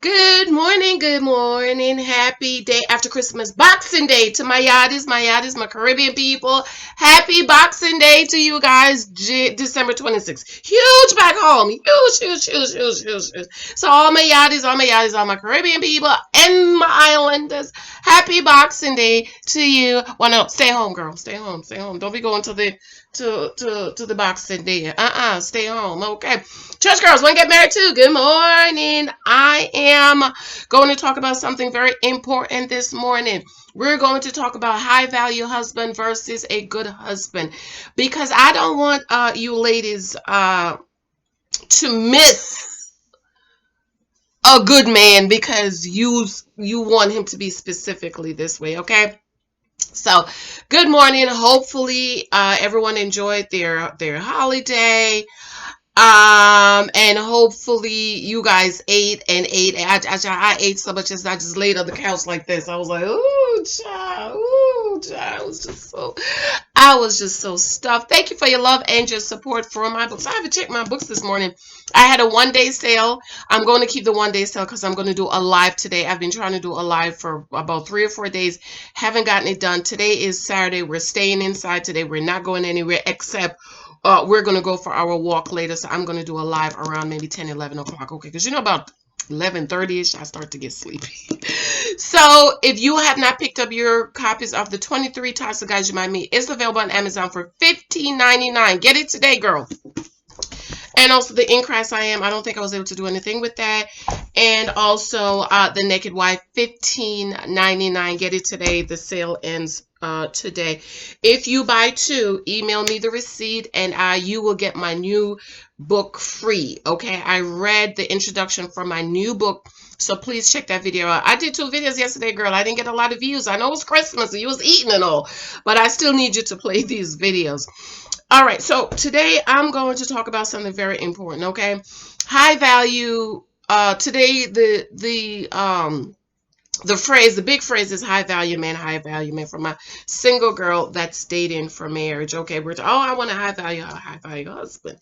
Good morning. Happy day after Christmas, Boxing Day to my Caribbean people. Happy Boxing Day to you guys, December 26th. Huge back home. Huge. So all my Caribbean people and my islanders, happy Boxing Day to you. Well, no, stay home, girl. Stay home. Don't be going to the Boxing Day. Stay home, okay? Church girls, want to get married too? Good morning. I am going to talk about something very important this morning. We're going to talk about high value husband versus a good husband because I don't want you ladies to miss a good man because you want him to be specifically this way, okay? So, good morning. Hopefully, everyone enjoyed their holiday. And hopefully you guys ate and ate. I ate so much as I just laid on the couch like this. I was like, ooh, child, ooh, child. I was just so stuffed. Thank you for your love and your support for my books. I haven't checked my books this morning. I had a 1 day sale. I'm going to keep the 1 day sale because I'm going to do a live today. I've been trying to do a live for about 3 or 4 days. Haven't gotten it done. Today is Saturday. We're staying inside today. We're not going anywhere except we're going to go for our walk later, so I'm going to do a live around maybe 10, 11 o'clock, okay? Because about 11:30ish, I start to get sleepy. So if you have not picked up your copies of the 23 Types of Guys You Might Meet, it's available on Amazon for $15.99. Get it today, girl. And also the In Christ I Am. I don't think I was able to do anything with that. And also the Naked Wife, $15.99. Get it today. The sale ends today. If you buy two, email me the receipt and you will get my new book free. Okay, I read the introduction for my new book, so please check that video out. I did 2 videos yesterday, girl. I didn't get a lot of views. I know it was Christmas and you was eating and all, but I still need you to play these videos. All right, so today I'm going to talk about something very important, okay? High value. Today the big phrase is high value man for my single girl that's dating for marriage. Okay, I want a high value husband.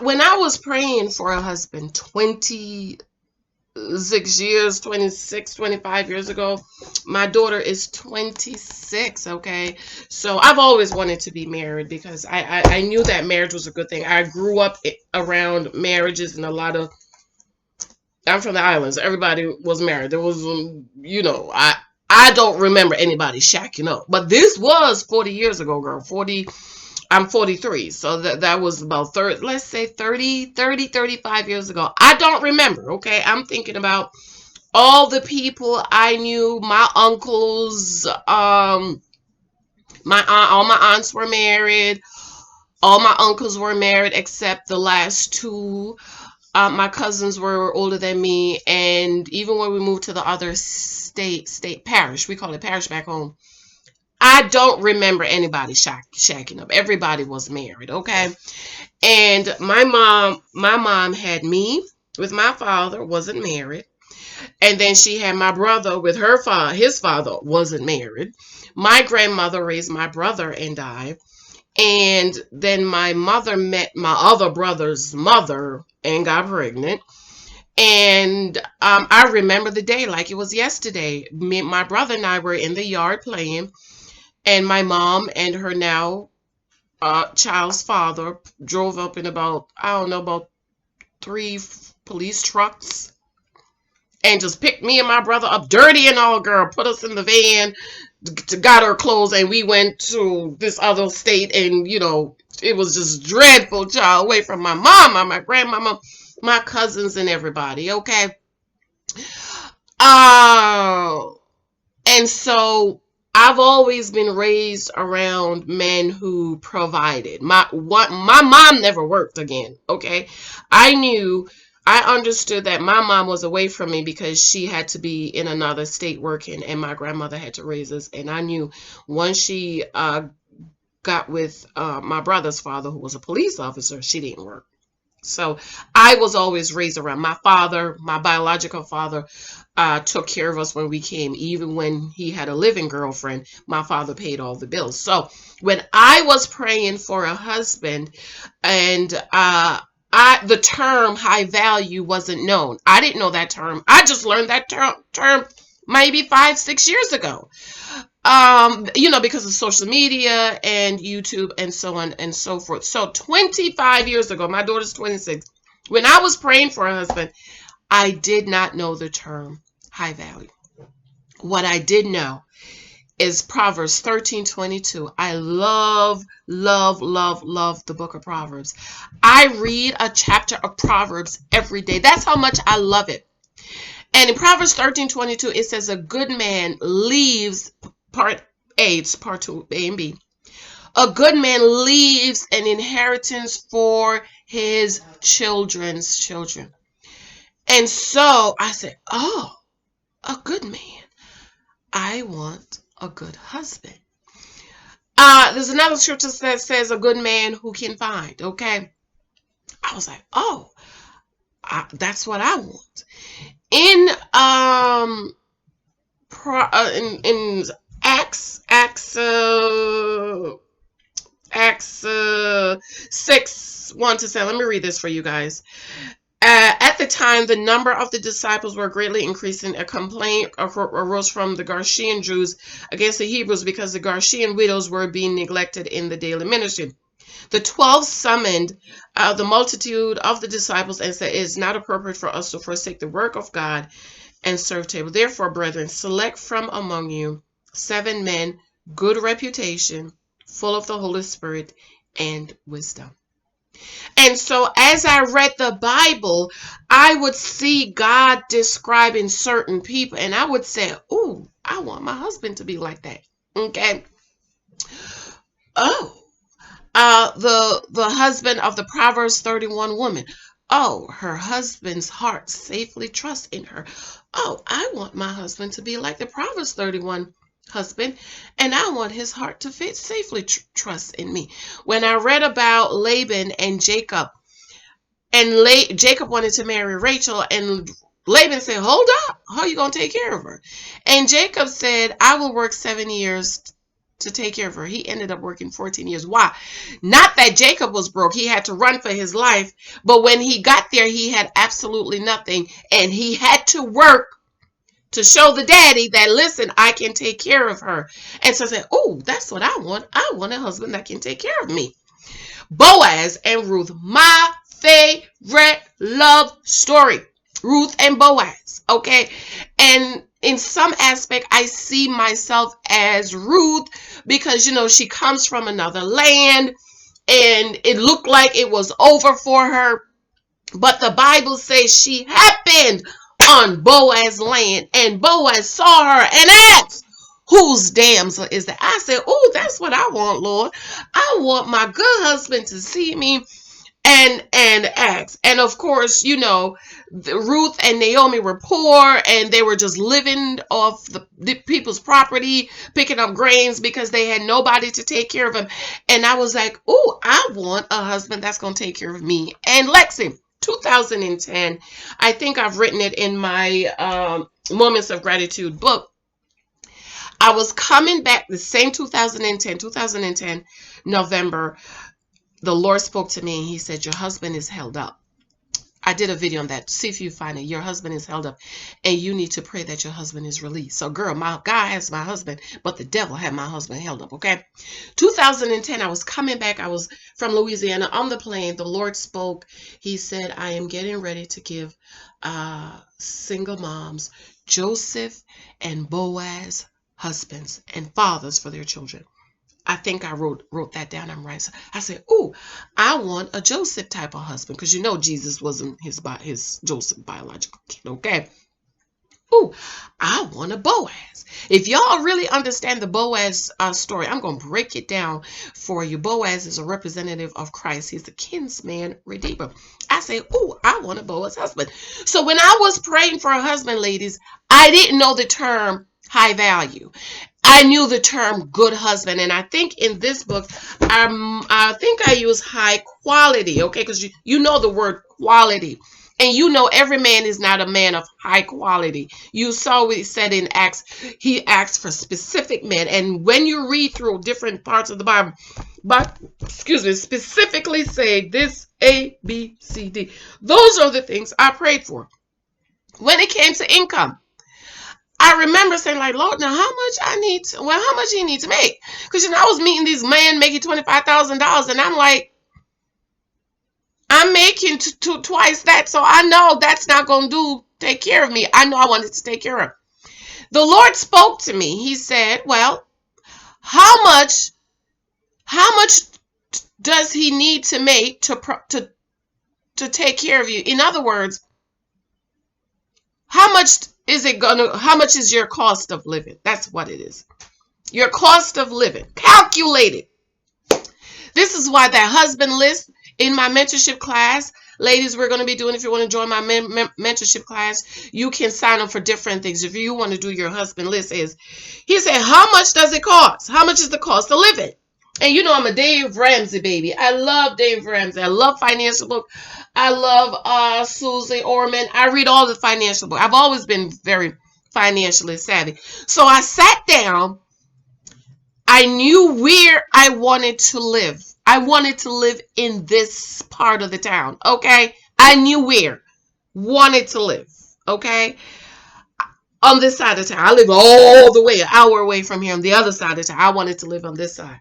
When I was praying for a husband 26 years, 26, 25 years ago. My daughter is 26, okay? So I've always wanted to be married because I knew that marriage was a good thing. I grew up around marriages and I'm from the islands. Everybody was married. There was, I don't remember anybody shacking up. But this was 40 years ago, girl. I'm 43, so that was about 30, let's say 35 years ago. I don't remember, okay? I'm thinking about all the people I knew, my uncles, all my aunts were married, all my uncles were married except the last two. My cousins were older than me, and even when we moved to the other state parish, we call it parish back home, I don't remember anybody shacking up. Everybody was married, okay? And my mom had me with my father, wasn't married. And then she had my brother with her father, his father wasn't married. My grandmother raised my brother and I. And then my mother met my other brother's mother and got pregnant. And I remember the day like it was yesterday. My brother and I were in the yard playing, and my mom and her now child's father drove up in about 3 police trucks and just picked me and my brother up, dirty and all, girl, put us in the van, got our clothes, and we went to this other state. And it was just dreadful, child, away from my mama, my grandmama, my cousins, and everybody, okay? uh and so I've always been raised around men who provided. My mom never worked again, okay? I understood that my mom was away from me because she had to be in another state working, and my grandmother had to raise us. And I knew once she got with my brother's father, who was a police officer, she didn't work. So I was always raised around my father. My biological father took care of us when we came. Even when he had a living girlfriend, my father paid all the bills. So when I was praying for a husband, and the term high value wasn't known. I didn't know that term. I just learned that term maybe 5-6 years ago. Because of social media and YouTube and so on and so forth. So 25 years ago, my daughter's 26. When I was praying for a husband, I did not know the term high value. What I did know is Proverbs 13:22. I love, love, love, love the book of Proverbs. I read a chapter of Proverbs every day. That's how much I love it. And in Proverbs 13:22, it says, a good man leaves, part A, it's part 2, A and B. A good man leaves an inheritance for his children's children. And so I said, oh, a good man. I want a good husband. There's another scripture that says a good man who can find. Okay. I was like, oh, that's what I want. In Acts 6:1-7. Let me read this for you guys. At the time, the number of the disciples were greatly increasing. A complaint arose from the Garshian Jews against the Hebrews because the Garshian widows were being neglected in the daily ministry. The 12 summoned the multitude of the disciples and said, it is not appropriate for us to forsake the work of God and serve table. Therefore, brethren, select from among you 7 men, good reputation, full of the Holy Spirit and wisdom. And so as I read the Bible, I would see God describing certain people, and I would say, ooh, I want my husband to be like that. Okay. Oh, the husband of the Proverbs 31 woman. Oh, her husband's heart safely trusts in her. Oh, I want my husband to be like the Proverbs 31 husband, and I want his heart to safely trust in me. When I read about Laban and Jacob, and Jacob wanted to marry Rachel, and Laban said, hold up, how are you going to take care of her? And Jacob said, I will work 7 years to take care of her. He ended up working 14 years. Why? Not that Jacob was broke. He had to run for his life. But when he got there, he had absolutely nothing. And he had to work to show the daddy that, listen, I can take care of her. And so I said, oh, that's what I want. I want a husband that can take care of me. Boaz and Ruth, my favorite love story. Ruth and Boaz, okay? And in some aspect, I see myself as Ruth because, she comes from another land and it looked like it was over for her. But the Bible says she happened on Boaz's land, and Boaz saw her and asked, whose damsel is that? I said, oh, that's what I want, Lord. I want my good husband to see me and ask. And of course, Ruth and Naomi were poor, and they were just living off the people's property, picking up grains because they had nobody to take care of them. And I was like, oh, I want a husband that's going to take care of me. And Lexi, 2010, I think I've written it in my Moments of Gratitude book. I was coming back the same 2010 November. The Lord spoke to me and he said, your husband is held up. I did a video on that. See if you find it. Your husband is held up and you need to pray that your husband is released. So girl, my God has my husband, but the devil had my husband held up. Okay. 2010, I was coming back. I was from Louisiana on the plane. The Lord spoke. He said, I am getting ready to give single moms Joseph and Boaz husbands and fathers for their children. I think I wrote that down. I'm right. So I said, oh, I want a Joseph type of husband because Jesus wasn't his Joseph biological kid. Okay. Oh, I want a Boaz. If y'all really understand the Boaz story, I'm going to break it down for you. Boaz is a representative of Christ. He's the kinsman redeemer. I say, oh, I want a Boaz husband. So when I was praying for a husband, ladies, I didn't know the term high value. I knew the term good husband, and I think in this book, I think I use high quality, okay, because you know the word quality. And you know every man is not a man of high quality. You saw what he said in Acts. He asked for specific men. And when you read through different parts of the Bible, but excuse me, specifically say this A, B, C, D. Those are the things I prayed for. When it came to income, I remember saying, like, Lord, now how much I need to, well, how much he need to make? Because I was meeting these men making $25,000, and I'm like, I'm making twice that, so I know that's not going to take care of me. I know I wanted to take care of. The Lord spoke to me. He said, well, how much does he need to make to take care of you? In other words, how much how much is your cost of living? That's what it is. Your cost of living. Calculate it. This is why that husband list in my mentorship class, ladies, we're going to be doing, if you want to join my mentorship class, you can sign up for different things. If you want to do your husband list, he said, how much does it cost? How much is the cost of living? And you know I'm a Dave Ramsey baby. I love Dave Ramsey. I love financial book. I love Susie Orman. I read all the financial books. I've always been very financially savvy. So I sat down. I knew where I wanted to live. I wanted to live in this part of the town. Okay? I knew where. Wanted to live. Okay? On this side of town. I live all the way, an hour away from here on the other side of town. I wanted to live on this side.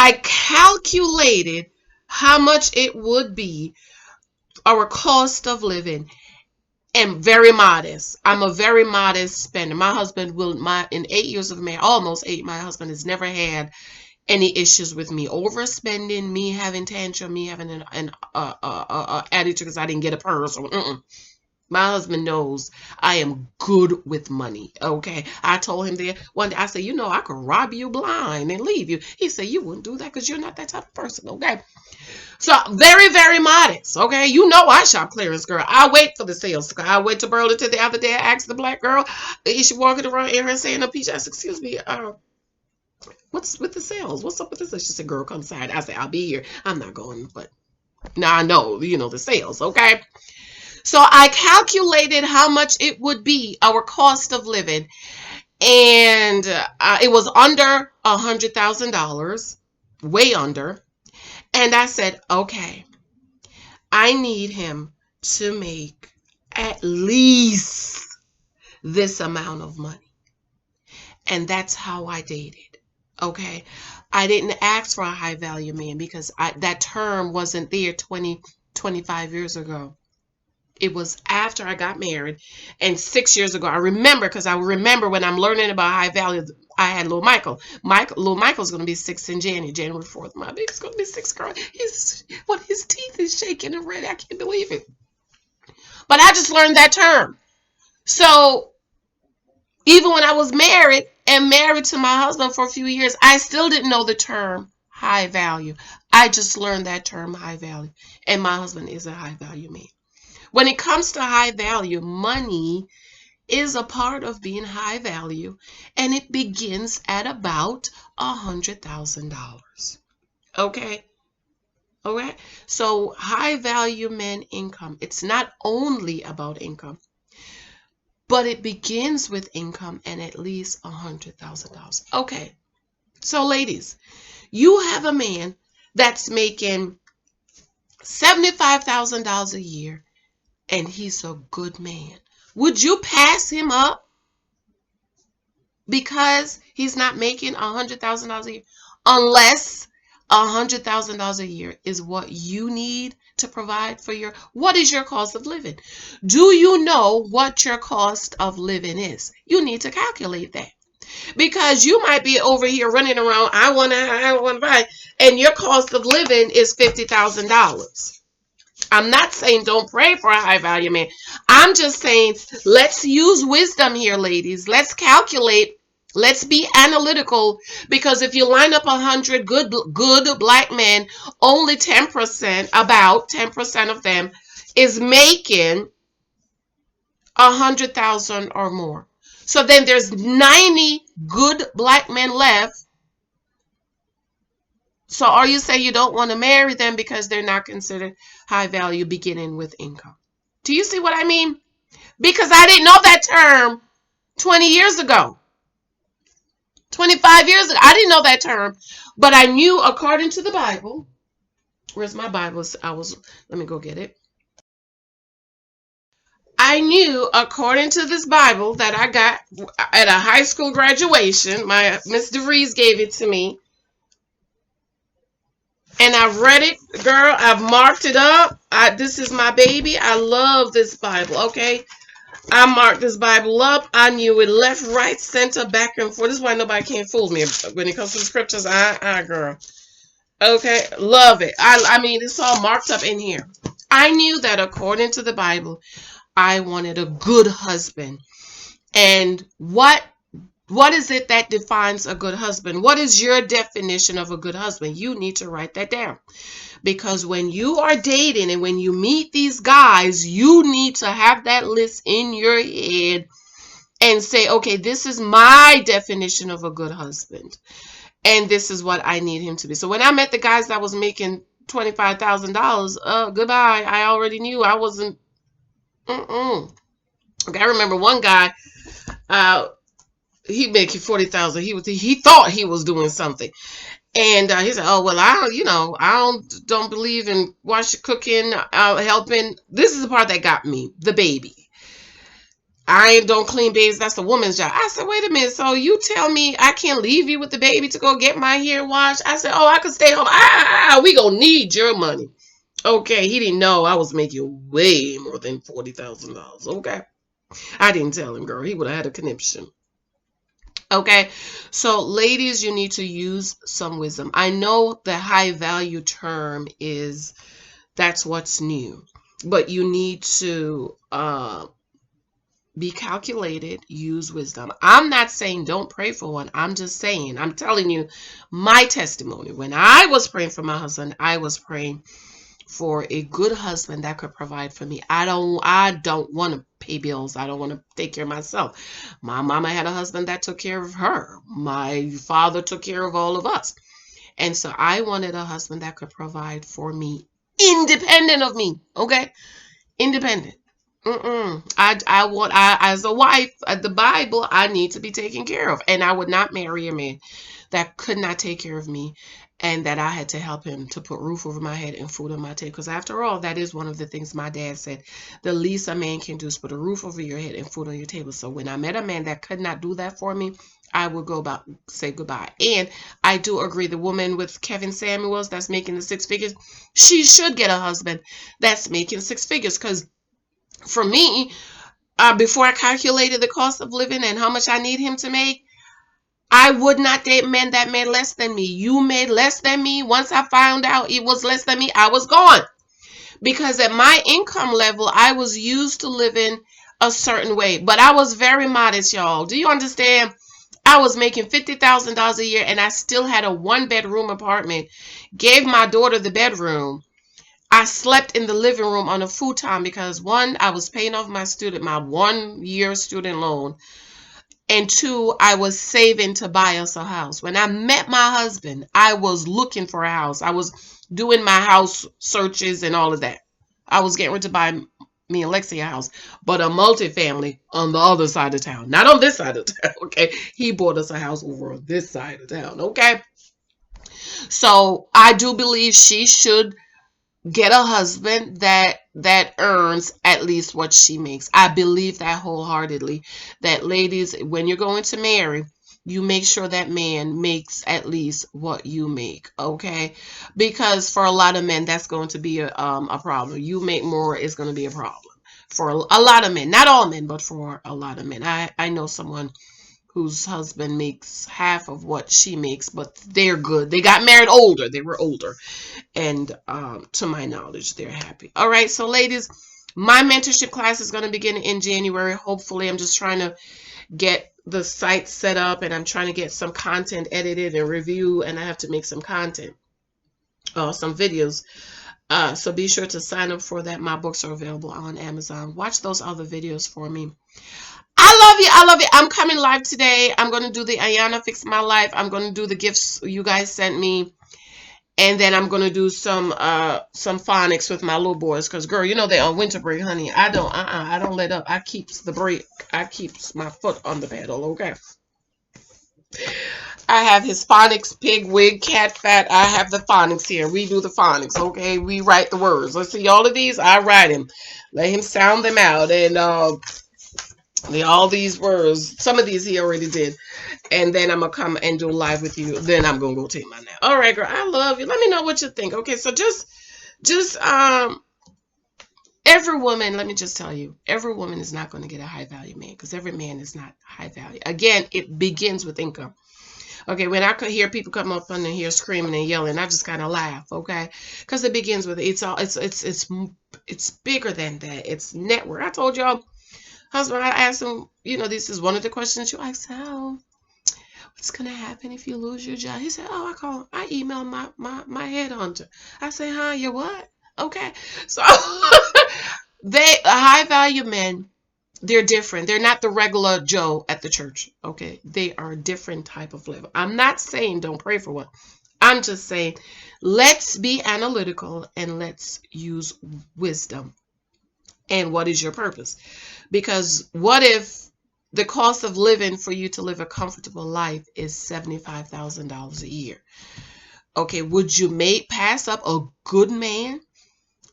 I calculated how much it would be, our cost of living, and very modest. I'm a very modest spender. My husband in 8 years of marriage, almost 8, my husband has never had any issues with me overspending, me having tantrum, me having an attitude because I didn't get a purse. My husband knows I am good with money, okay? I told him that one day, I said, I could rob you blind and leave you. He said, you wouldn't do that because you're not that type of person, okay? So, very, very modest, okay? I shop clearance, girl. I wait for the sales. I went to Burlington the other day. I asked the black girl, is she walking around in her saying a peach? I said, excuse me, what's with the sales? What's up with this? She said, girl, come inside. I said, I'll be here. I'm not going, but now I know, the sales, okay? So I calculated how much it would be, our cost of living, and it was under $100,000, way under. And I said, okay, I need him to make at least this amount of money. And that's how I dated, okay? I didn't ask for a high value man because that term wasn't there 25 years ago. It was after I got married, and 6 years ago, I remember, because I remember when I'm learning about high value, I had little Michael. Little Michael's going to be 6 in January 4th. My baby's going to be 6, girl. His teeth is shaking and red. I can't believe it. But I just learned that term. So even when I was married to my husband for a few years, I still didn't know the term high value. I just learned that term high value, and my husband is a high value man. When it comes to high value, money is a part of being high value, and it begins at about $100,000. Okay? All right? So high value men income, it's not only about income, but it begins with income and at least $100,000. Okay. So ladies, you have a man that's making $75,000 a year, and he's a good man. Would you pass him up because he's not making $100,000 a year? Unless $100,000 a year is what you need to provide for what is your cost of living? Do you know what your cost of living is? You need to calculate that. Because you might be over here running around, I want to buy, and your cost of living is $50,000. I'm not saying don't pray for a high value man. I'm just saying let's use wisdom here, ladies. Let's calculate. Let's be analytical, because if you line up 100 good black men, only 10%, about 10% of them is making 100,000 or more. So then there's 90 good black men left So are you saying you don't want to marry them because they're not considered high value beginning with income? Do you see what I mean? Because I didn't know that term 20 years ago. 25 years ago. I didn't know that term. But I knew according to the Bible. Where's my Bible? Let me go get it. I knew according to this Bible that I got at a high school graduation. My Miss DeVries gave it to me. And I read it, girl. I've marked it up. This is my baby. I love this Bible, okay? I marked this Bible up. I knew it left, right, center, back, and forth. This is why nobody can't fool me when it comes to the scriptures. Girl. Okay, love it. I mean, it's all marked up in here. I knew that according to the Bible, I wanted a good husband. And what is it that defines a good husband? What is your definition of a good husband? You need to write that down. Because when you are dating and when you meet these guys, you need to have that list in your head and say, okay, this is my definition of a good husband. And this is what I need him to be. So when I met the guys that was making $25,000, goodbye. I already knew I wasn't. Okay, I remember one guy, he making 40,000. He thought he was doing something. And he said, "Oh well, I don't believe in cooking, helping." This is the part that got me, the baby. I don't clean babies. That's the woman's job. I said, "Wait a minute. So you tell me I can't leave you with the baby to go get my hair washed?" I said, "Oh, I could stay home. We gonna need your money." Okay, he didn't know I was making way more than $40,000. Okay, I didn't tell him, girl. He would have had a conniption. Okay, so ladies, you need to use some wisdom. I know the high value term that's what's new, but you need to be calculated, use wisdom. I'm not saying don't pray for one. I'm just saying, I'm telling you my testimony. When I was praying for my husband, I was praying for a good husband that could provide for me. I don't want to pay bills. I don't want to take care of myself. My mama had a husband that took care of her. My father took care of all of us. And so I wanted a husband that could provide for me independent of me. Okay? Independent. As a wife, the Bible, I need to be taken care of. And I would not marry a man that could not take care of me and that I had to help him to put roof over my head and food on my table. Because after all, that is one of the things my dad said. The least a man can do is put a roof over your head and food on your table. So when I met a man that could not do that for me, I would go about say goodbye. And I do agree, the woman with Kevin Samuels that's making the 6 figures, she should get a husband that's making 6 figures. Because for me, before I calculated the cost of living and how much I need him to make, I would not date men that made less than me. You made less than me. Once I found out it was less than me, I was gone. Because at my income level, I was used to living a certain way. But I was very modest, y'all. Do you understand? I was making $50,000 a year and I still had a 1-bedroom apartment. Gave my daughter the bedroom. I slept in the living room on a futon because 1, I was paying off my 1-year student loan. And 2, I was saving to buy us a house. When I met my husband, I was looking for a house. I was doing my house searches and all of that. I was getting ready to buy me and Lexi a house, but a multifamily on the other side of town. Not on this side of town, okay? He bought us a house over on this side of town, okay? So I do believe she should get a husband that earns at least what she makes. I believe that wholeheartedly. That ladies, when you're going to marry, you make sure that man makes at least what you make, okay? Because for a lot of men, that's going to be a problem. You make more, is going to be a problem for a lot of men. Not all men, but for a lot of men. I know someone whose husband makes half of what she makes, but they're good. They got married older. They were older. And to my knowledge, they're happy. All right, so ladies, my mentorship class is going to begin in January. Hopefully, I'm just trying to get the site set up and I'm trying to get some content edited and review, and I have to make some content, some videos. So be sure to sign up for that. My books are available on Amazon. Watch those other videos for me. I love you. I love you. I'm coming live today. I'm going to do the Ayana Fix My Life. I'm going to do the gifts you guys sent me. And then I'm gonna do some phonics with my little boys, because girl, you know they on winter break, honey. I don't let up. I keeps the break. I keeps my foot on the pedal, okay? I have his phonics, pig wig, cat fat. I have the phonics here. We do the phonics, okay? We write the words. Let's see, all of these, I write him. Let him sound them out. And all these words, some of these he already did. And then I'm going to come and do live with you. Then I'm going to go take my nap. All right, girl, I love you. Let me know what you think. Okay, so just every woman, let me just tell you, every woman is not going to get a high value man, because every man is not high value. Again, it begins with income. Okay, when I could hear people come up under here screaming and yelling, I just kind of laugh, okay? Because it begins with it's bigger than that. It's network. I told y'all, husband, I asked him, this is one of the questions you asked, how what's gonna happen if you lose your job? He said, oh, I email my headhunter. I say, huh, you what? Okay. So high value men, they're different. They're not the regular Joe at the church. Okay. They are a different type of level. I'm not saying don't pray for one. I'm just saying let's be analytical and let's use wisdom. And what is your purpose? Because what if the cost of living for you to live a comfortable life is $75,000 a year? Okay, would you pass up a good man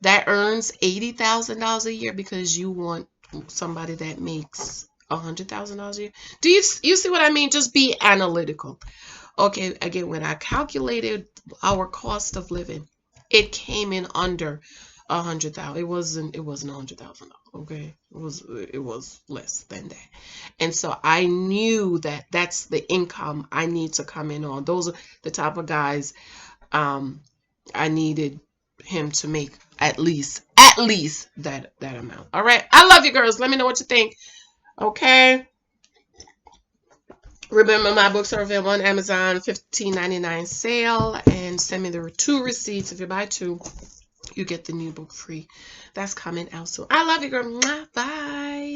that earns $80,000 a year because you want somebody that makes $100,000 a year? Do you see what I mean? Just be analytical. Okay, again, when I calculated our cost of living, it came in under 100,000. It wasn't $100,000. Okay, it was less than that. And so I knew that that's the income I need to come in on. Those are the type of guys I needed him to make at least that amount. All right, I love you, girls. Let me know what you think. Okay. Remember, my books are available on Amazon, $15.99 sale, and send me the 2 receipts. If you buy 2, you get the new book free. That's coming out soon. I love you, girl. Bye.